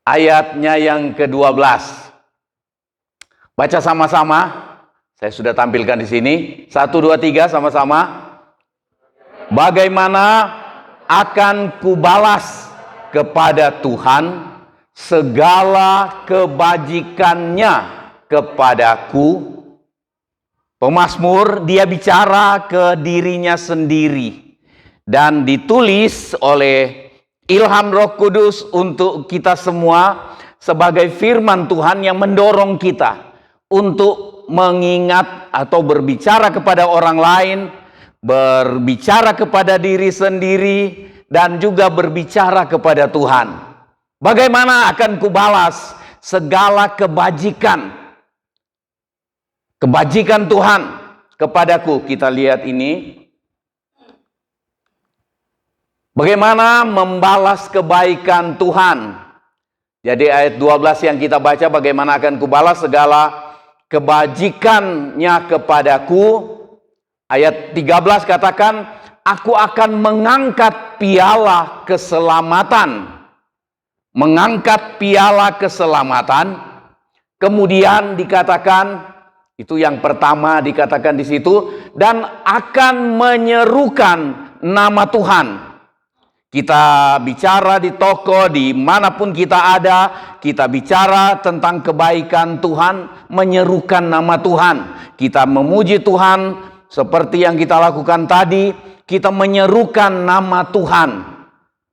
ayatnya yang ke-12. Baca sama-sama. Saya sudah tampilkan di sini. 1, 2, 3 sama-sama. Bagaimana akan kubalas kepada Tuhan segala kebajikannya kepadaku. Pemazmur dia bicara ke dirinya sendiri dan ditulis oleh ilham Roh Kudus untuk kita semua sebagai firman Tuhan yang mendorong kita untuk mengingat atau berbicara kepada orang lain, berbicara kepada diri sendiri, dan juga berbicara kepada Tuhan. Bagaimana akan kubalas segala kebajikan Tuhan kepadaku. Kita lihat ini. Bagaimana membalas kebaikan Tuhan. Jadi ayat 12 yang kita baca, bagaimana akan kubalas segala kebajikannya kepadaku. Ayat 13 katakan, aku akan mengangkat piala keselamatan. Mengangkat piala keselamatan. Kemudian dikatakan, itu yang pertama dikatakan di situ, dan akan menyerukan nama Tuhan. Kita bicara di toko, dimanapun kita ada, kita bicara tentang kebaikan Tuhan, menyerukan nama Tuhan. Kita memuji Tuhan seperti yang kita lakukan tadi, kita menyerukan nama Tuhan.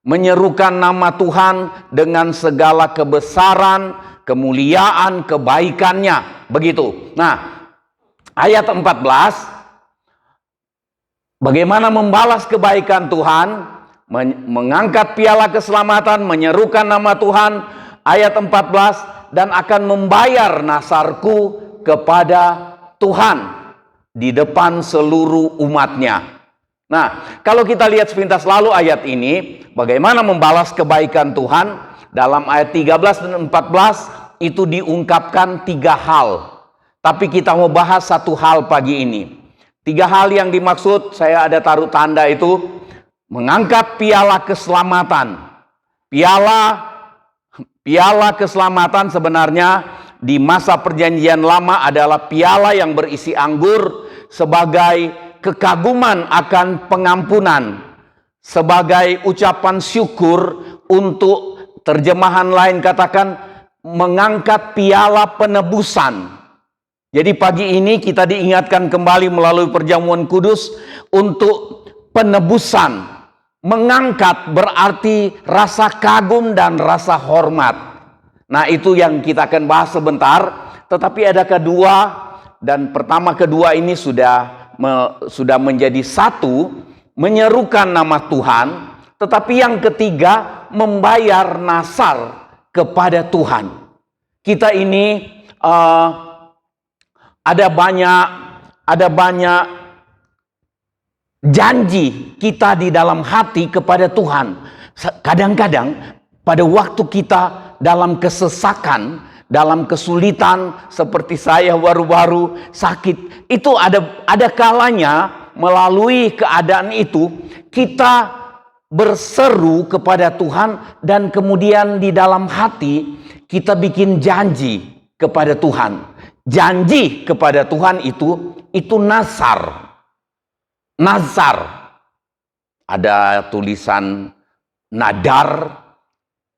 Menyerukan nama Tuhan dengan segala kebesaran, kemuliaan, kebaikannya. Begitu. Nah, ayat 14, bagaimana membalas kebaikan Tuhan? Mengangkat piala keselamatan, menyerukan nama Tuhan. Ayat 14, dan akan membayar nasarku kepada Tuhan di depan seluruh umatnya. Nah, kalau kita lihat sepintas lalu ayat ini, bagaimana membalas kebaikan Tuhan, dalam ayat 13 dan 14 itu diungkapkan 3 hal. Tapi kita mau bahas 1 hal pagi ini. 3 hal yang dimaksud, saya ada taruh tanda itu. Mengangkat piala keselamatan. Piala keselamatan sebenarnya di masa perjanjian lama adalah piala yang berisi anggur sebagai kekaguman akan pengampunan, sebagai ucapan syukur. Untuk terjemahan lain katakan mengangkat piala penebusan. Jadi pagi ini kita diingatkan kembali melalui perjamuan kudus untuk penebusan. Mengangkat berarti rasa kagum dan rasa hormat. Nah, itu yang kita akan bahas sebentar. Tetapi ada kedua, dan pertama kedua ini sudah menjadi satu, menyerukan nama Tuhan. Tetapi yang ketiga, membayar nasar kepada Tuhan. Kita ini ada banyak janji kita di dalam hati kepada Tuhan. Kadang-kadang pada waktu kita dalam kesesakan, dalam kesulitan, seperti saya baru-baru sakit, itu ada kalanya melalui keadaan itu kita berseru kepada Tuhan, dan kemudian di dalam hati kita bikin janji kepada Tuhan. Janji kepada Tuhan itu nasar. Nazar. Ada tulisan nadar,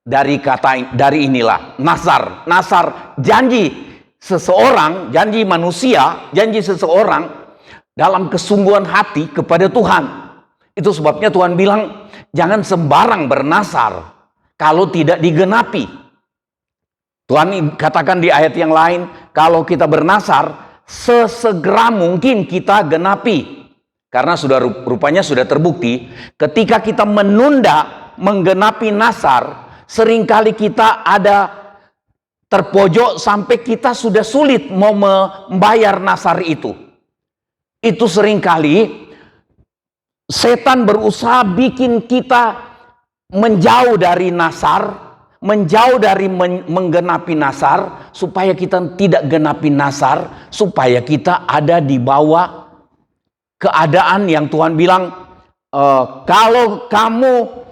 dari inilah nasar. Nasar, janji seseorang, janji manusia, janji seseorang dalam kesungguhan hati kepada Tuhan. Itu sebabnya Tuhan bilang jangan sembarang bernasar kalau tidak digenapi. Tuhan katakan di ayat yang lain, kalau kita bernasar sesegera mungkin kita genapi. Karena rupanya sudah terbukti, ketika kita menunda menggenapi nasar, seringkali kita ada terpojok sampai kita sudah sulit mau membayar nasar itu. Itu seringkali setan berusaha bikin kita menjauh dari nasar, menjauh dari menggenapi nasar, supaya kita tidak genapi nasar, supaya kita ada di bawah keadaan yang Tuhan bilang, kalau kamu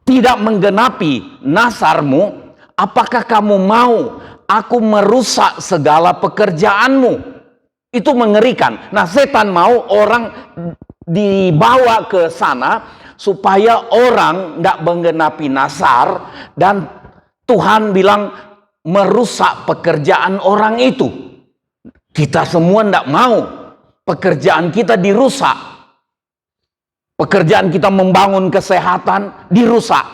tidak menggenapi nasarmu, apakah kamu mau aku merusak segala pekerjaanmu? Itu mengerikan. Nah, setan mau orang dibawa ke sana supaya orang nggak menggenapi nasar, dan Tuhan bilang merusak pekerjaan orang itu. Kita semua nggak mau pekerjaan kita dirusak. Pekerjaan kita membangun kesehatan dirusak.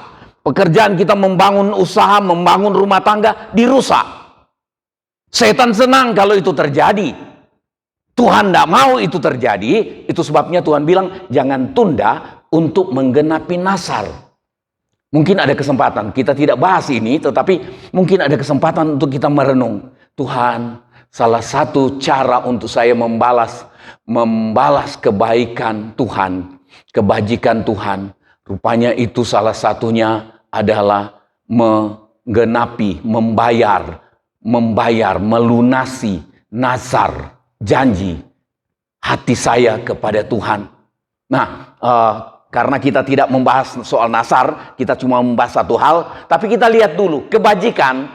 Pekerjaan kita membangun usaha, membangun rumah tangga dirusak. Setan senang kalau itu terjadi. Tuhan tidak mau itu terjadi. Itu sebabnya Tuhan bilang jangan tunda untuk menggenapi nasar. Mungkin ada kesempatan, kita tidak bahas ini, tetapi mungkin ada kesempatan untuk kita merenung. Tuhan, salah satu cara untuk saya membalas kebaikan Tuhan, kebajikan Tuhan, rupanya itu salah satunya adalah menggenapi, membayar, melunasi nazar, janji hati saya kepada Tuhan. Nah, karena kita tidak membahas soal nasar, kita cuma membahas satu hal, tapi kita lihat dulu kebajikan.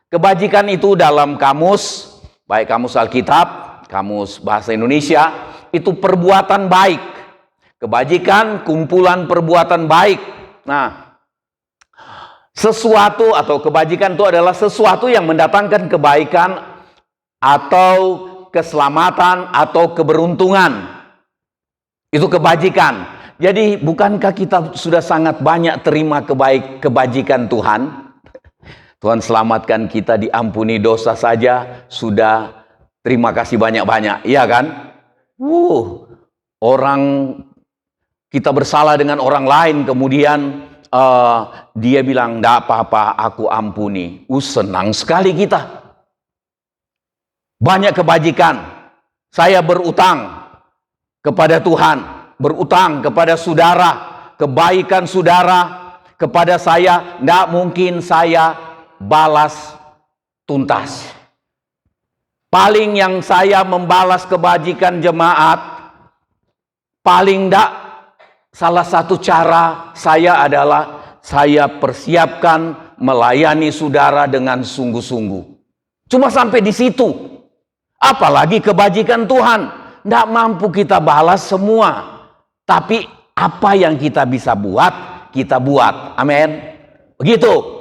Kebajikan itu dalam kamus, baik kamus Alkitab, kamus bahasa Indonesia, itu perbuatan baik. Kebajikan, kumpulan perbuatan baik. Nah, sesuatu atau kebajikan itu adalah sesuatu yang mendatangkan kebaikan atau keselamatan atau keberuntungan. Itu kebajikan. Jadi bukankah kita sudah sangat banyak terima kebajikan Tuhan? Tuhan selamatkan kita, diampuni dosa saja sudah terima kasih banyak-banyak, iya kan? Orang kita bersalah dengan orang lain, kemudian dia bilang, "Nggak apa-apa, aku ampuni." Senang sekali kita. Banyak kebajikan. Saya berutang kepada Tuhan, berutang kepada saudara, kebaikan saudara kepada saya, nggak mungkin saya balas tuntas. Paling yang saya membalas kebajikan jemaat, paling nggak salah satu cara saya adalah saya persiapkan melayani saudara dengan sungguh-sungguh. Cuma sampai di situ. Apalagi kebajikan Tuhan, tidak mampu kita balas semua. Tapi apa yang kita bisa buat, kita buat. Amin. Begitu.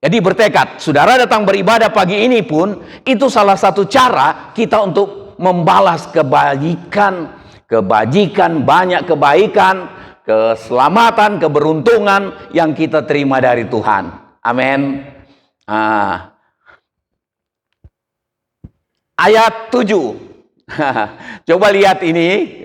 Jadi bertekad, saudara datang beribadah pagi ini pun, itu salah satu cara kita untuk membalas kebajikan, banyak kebaikan, keselamatan, keberuntungan yang kita terima dari Tuhan. Amin. Ayat 7. Coba lihat ini,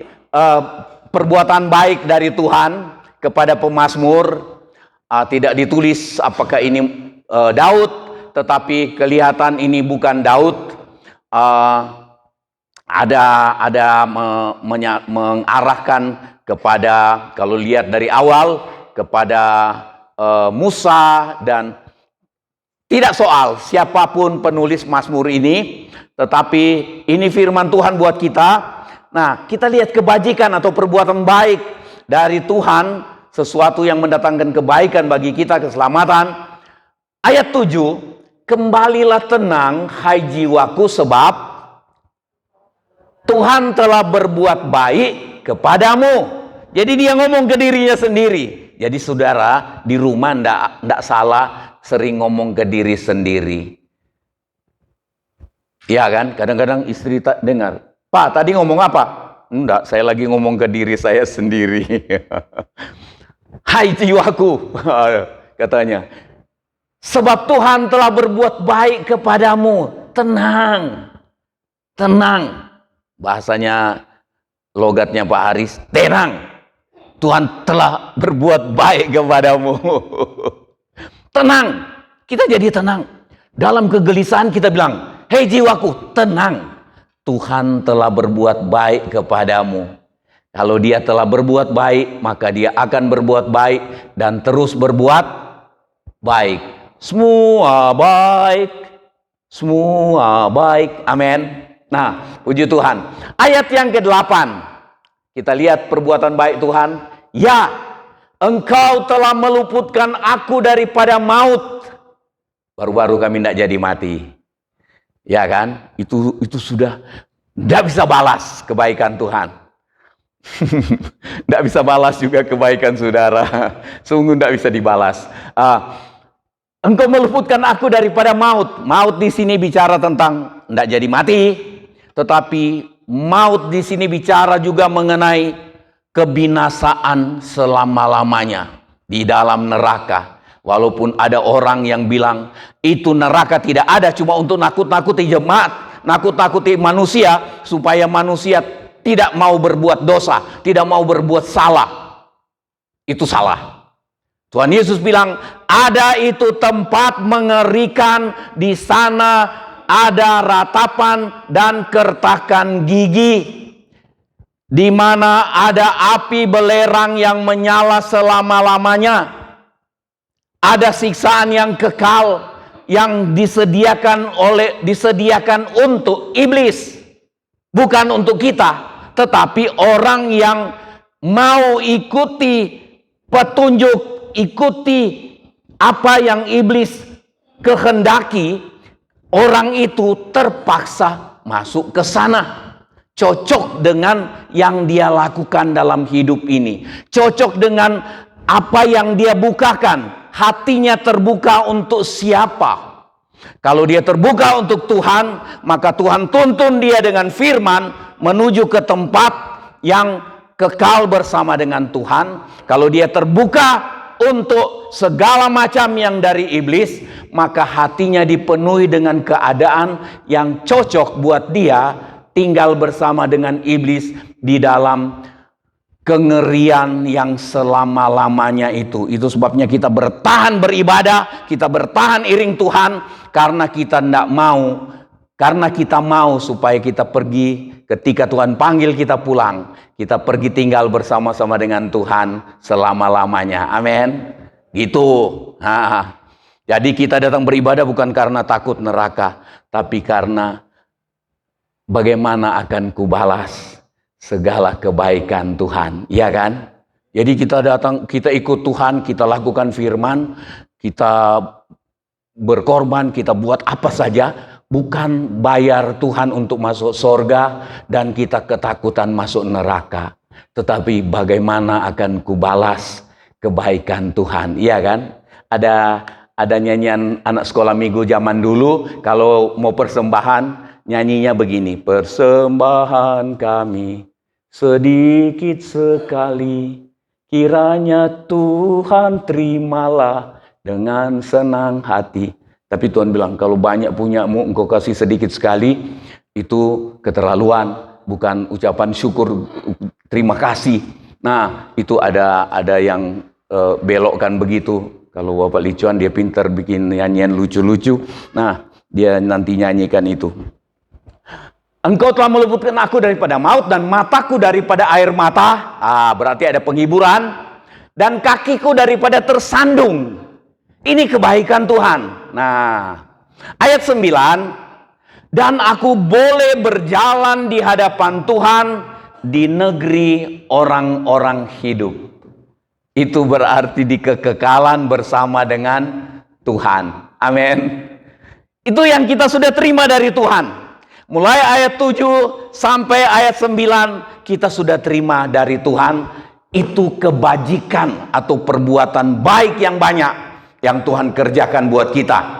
perbuatan baik dari Tuhan kepada pemazmur. Tidak ditulis apakah ini Daud, tetapi kelihatan ini bukan Daud. Ada mengarahkan kepada, kalau lihat dari awal, kepada Musa, dan tidak soal siapapun penulis Mazmur ini, tetapi ini firman Tuhan buat kita. Nah, kita lihat kebajikan atau perbuatan baik dari Tuhan, sesuatu yang mendatangkan kebaikan bagi kita, keselamatan. Ayat 7, kembalilah tenang hai jiwaku, sebab Tuhan telah berbuat baik kepadamu. Jadi dia ngomong ke dirinya sendiri. Jadi saudara di rumah ndak salah sering ngomong ke diri sendiri. Ya kan? Kadang-kadang istri tak dengar. "Pak, tadi ngomong apa?" "Enggak, saya lagi ngomong ke diri saya sendiri." "Hai jiwaku," katanya, "sebab Tuhan telah berbuat baik kepadamu." Tenang. Tenang. Bahasanya, logatnya Pak Haris, tenang. Tuhan telah berbuat baik kepadamu. Tenang. Kita jadi tenang. Dalam kegelisahan kita bilang, "Hei jiwaku, tenang. Tuhan telah berbuat baik kepadamu." Kalau dia telah berbuat baik, maka dia akan berbuat baik dan terus berbuat baik. Semua baik. Semua baik. Amin. Nah, puji Tuhan. Ayat yang ke-8. Kita lihat perbuatan baik Tuhan. Ya, Engkau telah meluputkan aku daripada maut. Baru-baru kami tidak jadi mati. Ya kan? Itu sudah tidak bisa balas kebaikan Tuhan. Tidak bisa balas juga kebaikan saudara. Sungguh tidak bisa dibalas. Engkau meluputkan aku daripada maut. Maut di sini bicara tentang tidak jadi mati, tetapi maut di sini bicara juga mengenai kebinasaan selama-lamanya di dalam neraka. Walaupun ada orang yang bilang itu neraka tidak ada, cuma untuk nakut-nakuti jemaat, nakut-nakuti manusia supaya manusia tidak mau berbuat dosa, tidak mau berbuat salah. Itu salah. Tuhan Yesus bilang, ada itu tempat mengerikan, di sana ada ratapan dan kertakan gigi, di mana ada api belerang yang menyala selama-lamanya. Ada siksaan yang kekal yang disediakan untuk iblis, bukan untuk kita. Tetapi orang yang mau ikuti petunjuk, ikuti apa yang iblis kehendaki, orang itu terpaksa masuk ke sana. Cocok dengan yang dia lakukan dalam hidup ini. Cocok dengan apa yang dia bukakan. Hatinya terbuka untuk siapa? Kalau dia terbuka untuk Tuhan, maka Tuhan tuntun dia dengan firman menuju ke tempat yang kekal bersama dengan Tuhan. Kalau dia terbuka untuk segala macam yang dari iblis, maka hatinya dipenuhi dengan keadaan yang cocok buat dia tinggal bersama dengan iblis di dalam kengerian yang selama-lamanya itu. Itu sebabnya kita bertahan beribadah, kita bertahan iring Tuhan, karena kita tidak mau, karena kita mau supaya kita pergi ketika Tuhan panggil kita pulang, kita pergi tinggal bersama-sama dengan Tuhan selama-lamanya. Amin. Gitu. Jadi kita datang beribadah bukan karena takut neraka, tapi karena bagaimana akan kubalas segala kebaikan Tuhan, ya kan? Jadi kita datang, kita ikut Tuhan, kita lakukan firman, kita berkorban, kita buat apa saja, bukan bayar Tuhan untuk masuk surga dan kita ketakutan masuk neraka, tetapi bagaimana akan kubalas kebaikan Tuhan, iya kan? Ada nyanyian anak sekolah minggu zaman dulu, kalau mau persembahan nyanyinya begini, persembahan kami sedikit sekali, kiranya Tuhan terimalah dengan senang hati. Tapi Tuhan bilang, kalau banyak punyamu engkau kasih sedikit sekali, itu keterlaluan, bukan ucapan syukur terima kasih. Nah, itu ada yang belokkan begitu. Kalau Bapak Licuan dia pintar bikin nyanyian lucu-lucu. Nah, dia nanti nyanyikan itu. Engkau telah meluputkan aku daripada maut dan mataku daripada air mata. Berarti ada penghiburan. Dan kakiku daripada tersandung. Ini kebaikan Tuhan. Nah, ayat 9. Dan aku boleh berjalan di hadapan Tuhan di negeri orang-orang hidup. Itu berarti di kekekalan bersama dengan Tuhan. Amin. Itu yang kita sudah terima dari Tuhan. Mulai ayat 7 sampai ayat 9 kita sudah terima dari Tuhan. Itu kebajikan atau perbuatan baik yang banyak yang Tuhan kerjakan buat kita.